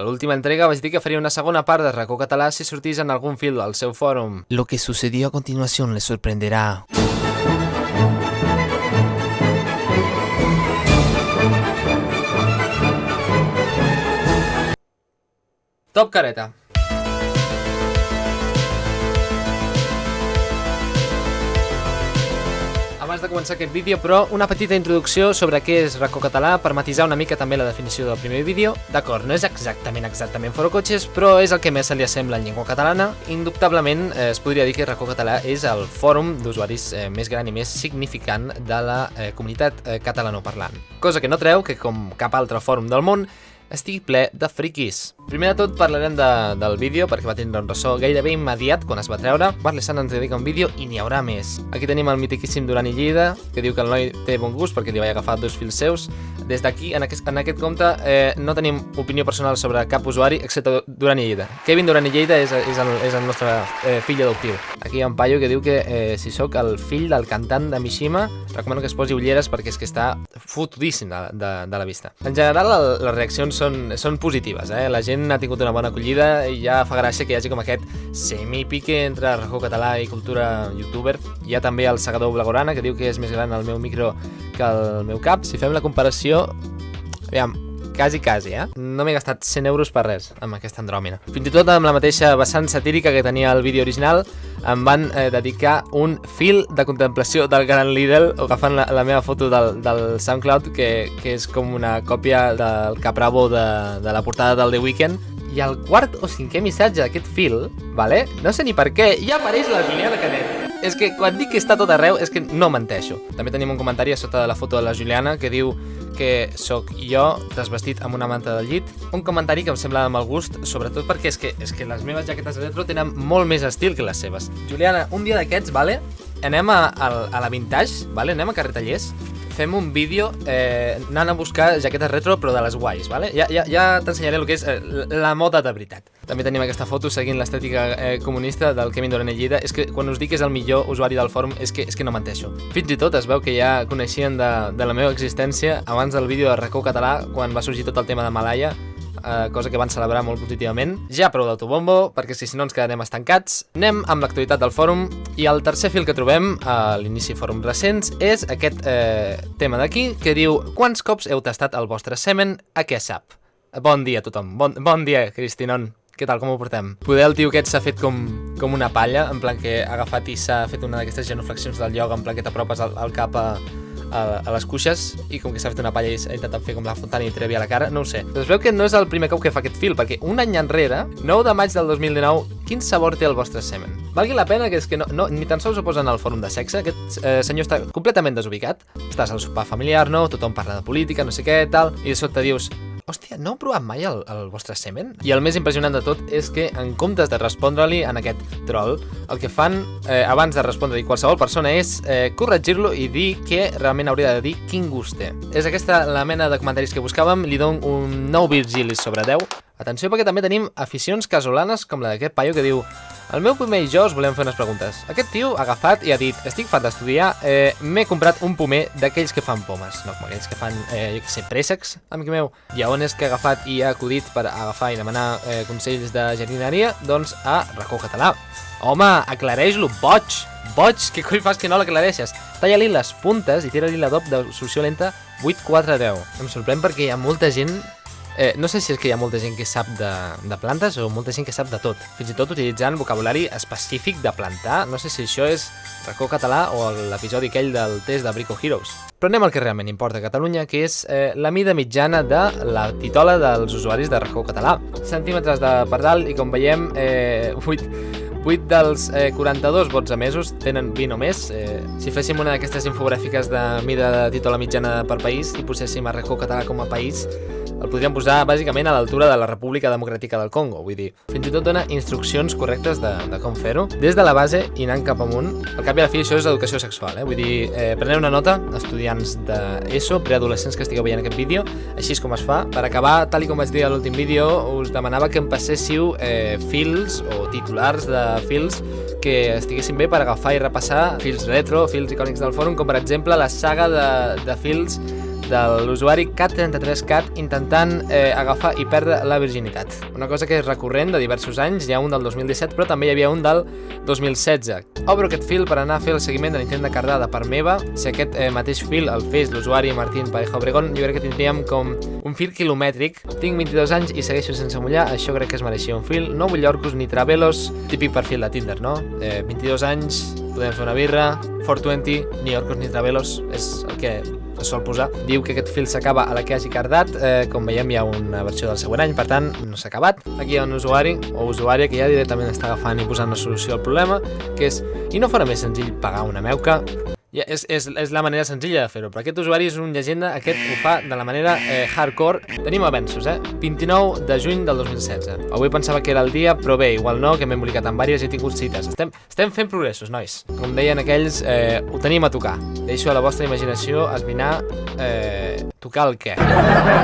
A l'última entrega vaig dir que faria una segona part de Racó Català si sortís en algun fil al seu fòrum. Lo que sucedió a continuación les sorprenderá. Top careta. Abans de començar aquest vídeo, però, una petita introducció sobre què és Racó Català per matisar una mica també la definició del primer vídeo. D'acord, no és exactament Forocotxes, però és el que més se li assembla en llengua catalana. Indubtablement es podria dir que Racó Català és el fòrum d'usuaris més gran i més significant de la comunitat catalanoparlant. Cosa que no treu que, com cap altre fòrum del món, estigui ple de friquis. Primer de tot parlarem del vídeo perquè va tindre un ressò gairebé immediat quan es va treure. Barlessan ens dedica un vídeo i n'hi haurà més. Aquí tenim el mitiquíssim Duran i Lleida, que diu que el noi té bon gust perquè li vaig agafar 2 fils seus. Des d'aquí, en aquest compte, no tenim opinió personal sobre cap usuari, excepte Duran i Lleida. Kevin Duran i Lleida és el nostre fill adoptiu. Aquí hi ha un paio que diu que si sóc el fill del cantant de Mishima, recomano que es posi ulleres perquè és que està fotudíssim de la vista. En general, les reaccions són positives, La gent ha tingut una bona acollida i ja fa gràcia que hi hagi com aquest semi-pique entre Racó Català i cultura youtuber. Hi ha també el Segador Blagorana, que diu que és més gran el meu micro que el meu cap. Si fem la comparació, aviam, quasi, No m'he gastat 100 euros per res amb aquesta andròmina. Fins i tot amb la mateixa vessant satírica que tenia el vídeo original, em van dedicar un fil de contemplació del Gran Lidl, agafant la meva foto del SoundCloud, que és com una còpia del Capravo de la portada del The Weeknd. I al quart o cinquè missatge d'aquest fil, no sé ni per què, ja apareix la Juliana Canet. És que quan dic que està tot arreu és que no menteixo. També tenim un comentari a sota de la foto de la Juliana que diu que sóc jo desvestit amb una manta del llit. Un comentari que em sembla de mal gust, sobretot perquè és que les meves jaquetes retro tenen molt més estil que les seves. Juliana, un dia d'aquests, anem a la Vintage, anem a Carretallers, fem un vídeo anant a buscar jaquetes retro però de les guais, ja t'ensenyaré el que és la moda de veritat. També tenim aquesta foto seguint l'estètica comunista del Kevin Duran i Lleida. És que quan us dic que és el millor usuari del fòrum és que no menteixo. Fins i tot es veu que ja coneixien de la meva existència abans del vídeo de Racó Català, quan va sorgir tot el tema de Malaya, cosa que van celebrar molt positivament. Ja prou d'autobombo, perquè si no ens quedarem estancats. Anem amb l'actualitat del fòrum, i el tercer fil que trobem a l'inici fòrum recents és aquest tema d'aquí, que diu: quants cops heu tastat el vostre semen, a què sap? Bon dia a tothom, bon dia, Cristinon. Què tal, com ho portem? Poder el tio aquest s'ha fet com una palla, en plan que ha agafat i s'ha fet una d'aquestes genuflexions del ioga, en plan que t'apropes el cap a les cuixes, i com que s'ha fet una palla i ha intentat fer com la Fontana i Trevi a la cara, no ho sé. Es veu que no és el primer cop que fa aquest fil, perquè un any enrere, 9 de maig del 2019, quin sabor té el vostre semen? Valgui la pena que és que no, ni tan sols ho posen al fòrum de sexe. Aquest senyor està completament desubicat. Estàs al sopar familiar, no? Tothom parla de política, no sé què, tal, i de sobte dius: hòstia, no heu provat mai el vostre semen? I el més impressionant de tot és que, en comptes de respondre-li en aquest troll, el que fan abans de respondre-li qualsevol persona és corregir-lo i dir que realment hauria de dir quin gust té. És aquesta la mena de comentaris que buscàvem. Li dono un 9 Virgilis sobre 10. Atenció, perquè també tenim aficions casolanes com la d'aquest paio que diu: el meu pomer i jo us volem fer unes preguntes. Aquest tio ha agafat i ha dit: estic fat d'estudiar, m'he comprat un pomer d'aquells que fan pomes, no com aquells que fan, jo què sé, préssecs, amic meu. I a on és que ha agafat i ha acudit per agafar i demanar consells de jardineria? Doncs a Racó Català. Home, aclareix-lo, boig, què coi fas que no l'aclareixes? Talla-li les puntes i tira-li l'adob de solució lenta 8-4-10. Em sorprèn perquè hi ha molta gent. No sé si és que hi ha molta gent que sap de plantes o molta gent que sap de tot. Fins i tot utilitzant vocabulari específic de plantar. No sé si això és Racó Català o l'episodi aquell del test de Brico Heroes. Però anem al que realment importa a Catalunya, que és la mida mitjana de la titola dels usuaris de Racó Català. Centímetres per dalt, i com veiem, 8 dels 42 vots emesos tenen 20 o més. Si féssim una d'aquestes infogràfiques de mida de titola mitjana per país i poséssim a Racó Català com a país, el podríem posar bàsicament a l'altura de la República Democràtica del Congo. Vull dir, fins i tot dona instruccions correctes de com fer-ho, des de la base i anant cap amunt. Al cap i a la fi això és educació sexual, Vull dir, preneu una nota, estudiants d'ESO, preadolescents que estigueu veient aquest vídeo, així és com es fa. Per acabar, tal com vaig dir a l'últim vídeo, us demanava que em passéssiu fils o titulars de fils que estiguessin bé per agafar i repassar, fils retro, fils icònics del fòrum, com per exemple la saga de fils de l'usuari Cat33Cat intentant agafar i perdre la virginitat. Una cosa que és recurrent de diversos anys, hi ha un del 2017, però també hi havia un del 2016. Obro aquest fil per anar a fer el seguiment de l'intent de cardada per meva. Si aquest mateix fil el fes l'usuari Martín Pareja Obregón, jo crec que tindríem com un fil quilomètric. Tinc 22 anys i segueixo sense mullar, això crec que es mereixia un fil. No vull orcos ni travelos, típic perfil de Tinder, no? 22 anys, podem fer una birra, 420, ni orcos ni travelos, és el que es sol posar. Diu que aquest fil s'acaba a la que hagi cardat, com veiem hi ha una versió del següent any, per tant no s'ha acabat. Aquí hi ha un usuari o usuària que ja directament està agafant i posant una solució al problema, que és, i no fora més senzill pagar una meuca? Ja, és la manera senzilla de fer-ho, però aquest usuari és un llegenda, aquest ho fa de la manera hardcore. Tenim avenços, 29 de juny del 2016. Avui pensava que era el dia, però bé, igual no, que m'he embolicat amb vàries i he tingut cites. Estem fent progressos, nois. Com deien aquells, ho tenim a tocar. Deixo a la vostra imaginació esbrinar tocar el què.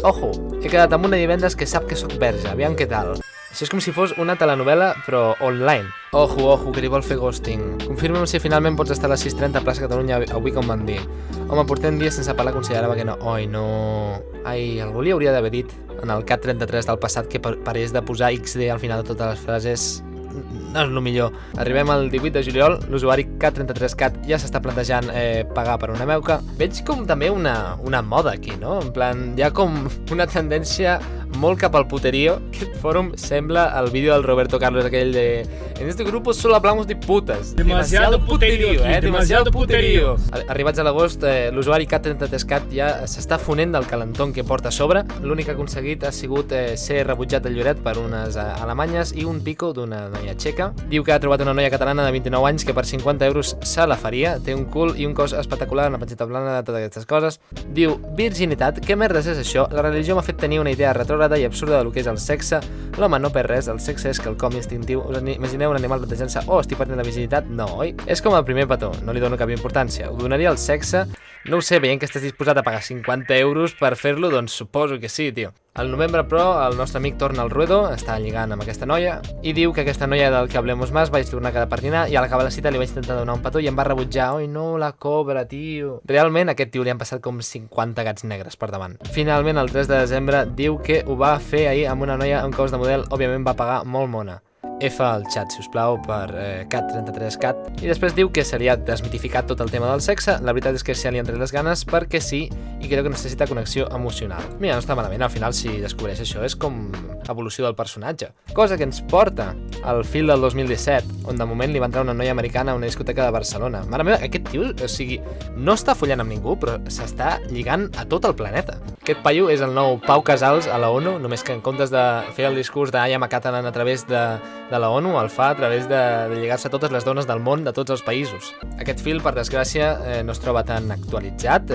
Ojo, he quedat amb una divendres que sap que sóc verge, aviam què tal. Això és com si fos una telenovela, però online. Ojo, que li vol fer ghosting. Confirma'm si finalment pots estar a les 6:30 a plaça Catalunya avui com van dir. Home, portem dies sense parlar, considerava que no. Oi, no... Ai, algú li hauria d'haver dit en el Cat33 del passat que parés de posar XD al final de totes les frases. No és el millor. Arribem al 18 de juliol, l'usuari Cat33Cat ja s'està plantejant pagar per una meuca. Veig com també una moda aquí, no? En plan, hi ha com una tendència molt cap al puterío. Aquest fòrum sembla el vídeo del Roberto Carlos, aquell de en este grupo solo hablamos de putas. Demasiado puterío, demasiado puterío. Arribats a l'agost, l'usuari Cat33Cat ja s'està fonent del calentón que porta a sobre. L'únic que ha aconseguit ha sigut ser rebutjat del Lloret per unes alemanyes i un pico d'una noia txeca. Diu que ha trobat una noia catalana de 29 anys que per 50 euros se la faria. Té un cul i un cos espectacular, una panceta plana, totes aquestes coses. Diu, virginitat, què merdes és això? La religió m'ha fet tenir una idea retrògrada i absurda del que és el sexe. L'home no perd res, el sexe és quelcom instintiu. Us imagineu un animal plantejant-se, estic perdent la virginitat? No, oi? És com el primer petó, no li dono cap importància. Ho donaria al sexe? No ho sé, veient que estàs disposat a pagar 50 euros per fer-lo, doncs suposo que sí, tio. Al novembre, però, el nostre amic torna al ruedo, està lligant amb aquesta noia, i diu que aquesta noia del que hablemos más vaig tornar a quedar per dinar, i a l'acabar la cita li vaig intentar donar un petó i em va rebutjar. Oi, no, la cobra, tio. Realment, a aquest tio li han passat com 50 gats negres per davant. Finalment, el 3 de desembre, diu que ho va fer ahir amb una noia amb cos de model, òbviament va pagar molt mona. F al xat, si us plau, per Cat33Cat. I després diu que se li ha desmitificat tot el tema del sexe. La veritat és que se li han tret les ganes perquè sí, i creu que necessita connexió emocional. Mira, no està malament, al final si descobreix això és com evolució del personatge. Cosa que ens porta al fil del 2017, on de moment li va entrar una noia americana a una discoteca de Barcelona. Mare meva, aquest tio, o sigui, no està follant amb ningú, però s'està lligant a tot el planeta. Aquest paio és el nou Pau Casals a la ONU, només que en comptes de fer el discurs de I am a Catalan a través de la ONU, el fa a través de lligar-se a totes les dones del món de tots els països. Aquest fil, per desgràcia, no es troba tan actualitzat,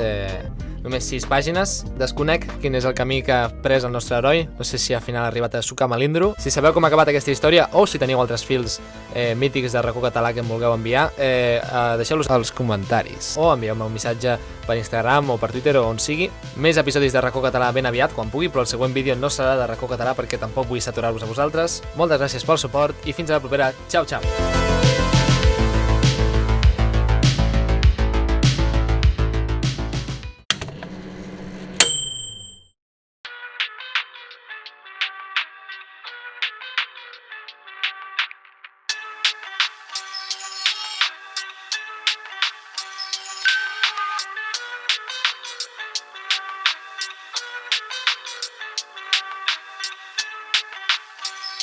només 6 pàgines. Desconec quin és el camí que ha pres el nostre heroi, no sé si al final ha arribat a sucar melindro. Si sabeu com ha acabat aquesta història o si teniu altres fils mítics de racó català que em vulgueu enviar, deixeu-los als comentaris o envieu-me un missatge per Instagram o per Twitter o on sigui. Més episodis de Racó Català ben aviat, quan pugui, però el següent vídeo no serà de Racó Català perquè tampoc vull saturar-vos a vosaltres. Moltes gràcies pel suport i fins a la propera. Ciao, ciao!